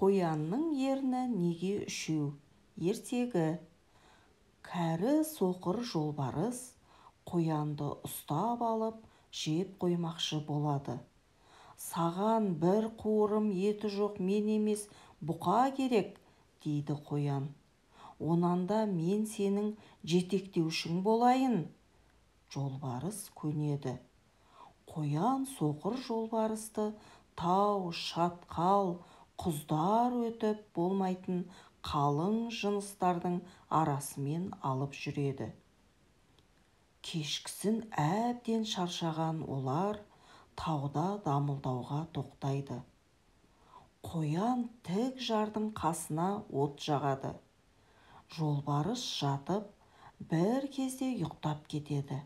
Қоянның ерні неге үшеу? Ертегі. Кәрі соқыр жолбарыс қоянды ұстап алып жеп қоймақшы болады. Саған бір қуырым еті жоқ мен емес, бұқа керек, дейді қоян. Онанда мен сенің жетектеушің болайын. Жолбарыс көнеді. Қоян соқыр жолбарысты тау, шатқал, құздар өтіп болмайтын қалың жыныстардың арасымен алып жүреді. Кешкісін әбден шаршаған олар тауда дамылдауға тоқтайды. Қоян тік жардың қасына от жағады. Жолбарыс жатып, бір кезде ұйықтап кетеді.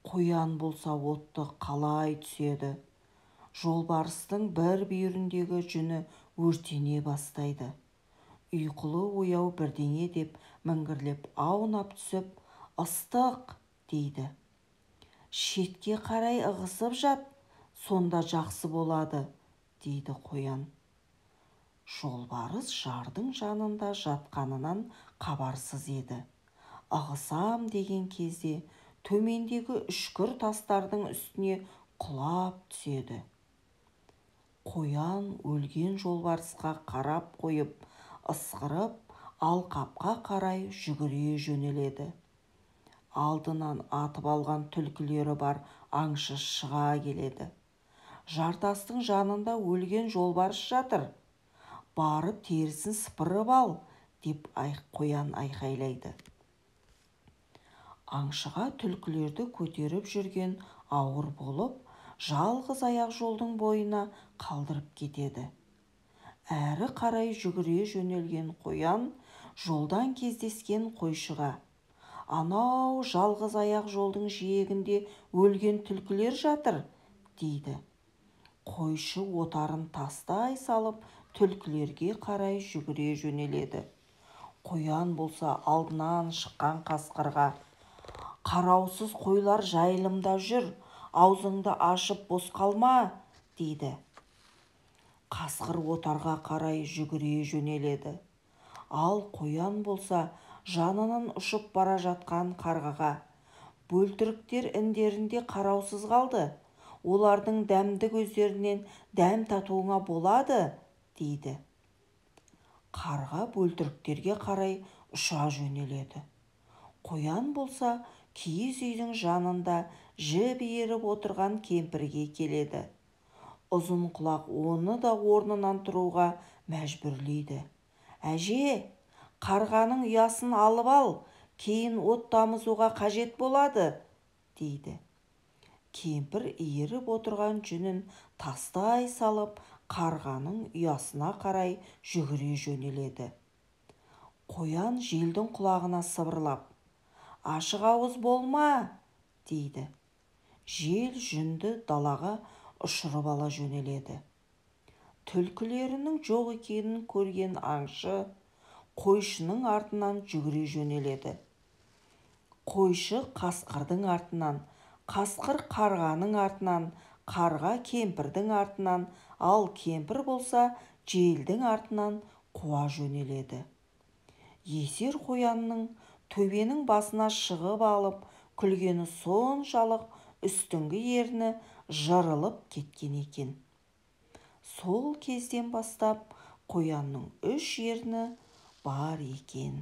Қоян болса отты қалай түседі. Жолбарыстың бір бүйіріндегі жүні өртене бастайды. Ұйқылы ояу бірдеңе деп міңгірлеп аунап түсіп, ыстық, дейді. Шетке қарай ығысып жат, сонда жақсы болады, дейді қоян. Жолбарыс жардың жанында жатқанынан хабарсыз еді. Ығысам деген кезде төмендегі үшкір тастардың үстіне құлап түседі. Қоян өлген жолбарысқа қарап қойып, ысқырып, алқапқа қарай жүгіре жөнеледі. Алдынан атып алған түлкілері бар аңшы шыға келеді. Жартастың жанында өлген жолбарыс жатыр. Барып терісін сыпырып ал, деп қоян айқайлайды. Аңшыға түлкілерді көтеріп жүрген ауыр болып, жалғыз аяқ жолдың бойына қалдырып кетеді. Әрі қарай жүгіре жөнелген қоян жолдан кездескен қойшыға: «Анау жалғыз аяқ жолдың жиегінде өлген түлкілер жатыр», дейді. Қойшы отарын тастай салып түлкілерге қарай жүгіре жөнеледі. Қоян болса алдынан шыққан қасқырға: «Қараусыз қойлар жайылымда жүр, аузыңды ашып бос қалма», дейді. Қасқыр отарға қарай жүгіре жөнеледі. Ал қоян болса жанынан ұшып бара жатқан қарғаға: «Бөлтіріктер індерінде қараусыз қалды, олардың дәмді көздерінен дәм татуыңа болады», дейді. Қарға бөлтіріктерге қарай ұша жөнеледі. Қоян болса киіз үйдің жанында жіп иіріп отырған кемпірге келеді. Ұзын құлақ оны да орнынан тұруға мәжбүрлейді. «Әже, қарғаның ұясын алып ал, кейін от тамызуға қажет болады», дейді. Кемпір иіріп отырған жүнін тастай салып, қарғаның ұясына қарай жүгіре жөнеледі. Қоян желдің құлағына сыбырлап: «Ашық ауыз болма», дейді. Жел жүнді далаға ұшырып ала жөнеледі. Түлкілерінің жоқ екенін көрген аңшы қойшының артынан жүгіре жөнеледі. Қойшы қасқырдың артынан, қасқыр қарғаның артынан, қарға кемпірдің артынан, ал кемпір болса желдің артынан қуа жөнеледі. Есер қоянның төбенің басына шығып алып күлгені соншалық үстіңгі ерні жырылып кеткен екен. Сол кезден бастап қоянның 3 ерні бар екен.